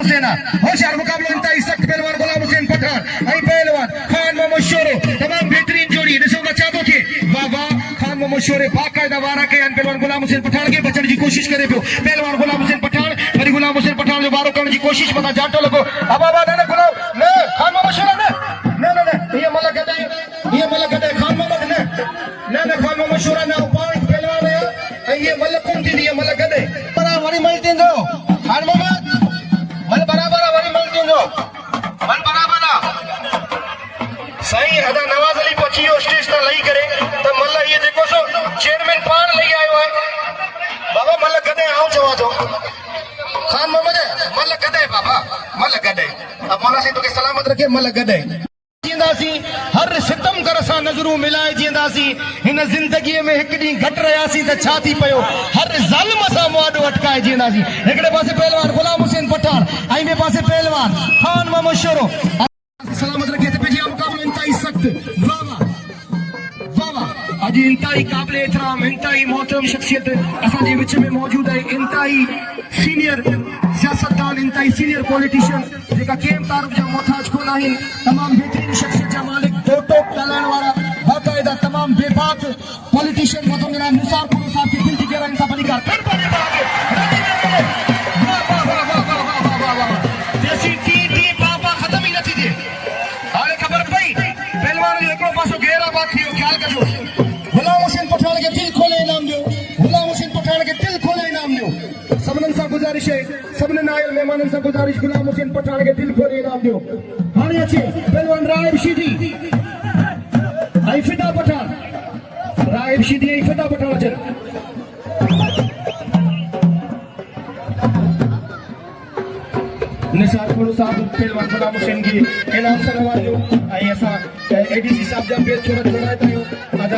हुसैन होशियार मुकाबलो इंतहाई सख्त पहलवान गुलाम हुसैन पठान ऐं पहलवान खान मोहम्मद शोरो तमाम बेहतरीन जोड़ी ॾिसो बचा तो थे वाह वाह खान मोहम्मद शोरे बाकायदा वारा कया आहिनि पहलवान गुलाम हुसैन पठान खे बचण जी कोशिश करे पियो पहलवान गुलाम हुसैन पठान वरी गुलाम हुसैन पठान जो वारो करण जी कोशिश मथां जाटो लॻो अबाबा न गुलाम न खान मोहम्मद शोरो न ये मल गॾे खान मोहम्मद न खान मोहम्मद शोरा न पाण पहलवान है ये मल कोन थींदी ये मल गॾे पर वरी मल थींदो खान मोहम्मद मल बराबर वरी मल थींदो मल बराबर सही अदा नवाज अली पहुची वियो स्टेज तां लही करे त मल ये जेको सो चेयरमैन पाण लही आयो आहे बाबा मल गॾे आऊं चवां थो खान मोहम्मद मल गॾे बाबा मल गॾे मौला साईं तोखे सलामत रखे मल गॾे जींदासीं हर सितम कर सां नज़रूं मिलाए जींदासीं हिन ज़िंदगीअ में हिकु ॾींहुं घटि रहियासीं त छा थी पियो हर ज़ालिम सां मुआदो अटकाए जींदासीं हिकिड़े पासे पहलवान गुलाम हुसैन पठान ऐं ॿिए पासे पहलवान खान मोहम्मद शोरो सलामत रखे त पंहिंजी मुक़ाबलो इंतहाई सख़्त वाह वाह अॼु इंतहाई क़ाबिल एहतराम इंतहाई मोहतरम शख्सियत असांजे विच में मौजूद आहे इंतहाई सीनियर सियासतदान इंतहाई सीनियर पॉलिटिशियन जेका कंहिं तारुफ जा मोहताज कोन आहिनि तमाम बेहतरीन शख्सियत जा मालिक दो टोक ॻाल्हाइण वारा बाक़ायदा तमाम बेबाक पॉलिटिशियन मथां जनाब निसार पुर साहब की दिल की गहराई सां पलीकार कर पाने बागे जैसी टी बाबा खत्म ही नथी थिए हाणे ख़बर पई पहलवान जो हिकिड़ो पासो गहरा बात थियो ख्याल कजो गुलाम हुसैन पठान के दिल खोले इनाम दियो गुलाम हुसैन पठान के दिल खोले इनाम दियो सबनन सां गुजारिश है सबने आयल मेहमानन सां गुजारिश गुलाम हुसैन पठान के दिल खोले इनाम दियो हाणे अचे पहलवान राइब शीदी ऐं फिदा पठान राइब शीदी ऐं फिदा पठान अचनि निसार पुर साहब पहलवान गुलाम हुसैन की इनाम सां नवाज़ियो ऐं असां एडीसी साहब जा पेर छोड़ा छोड़ाए था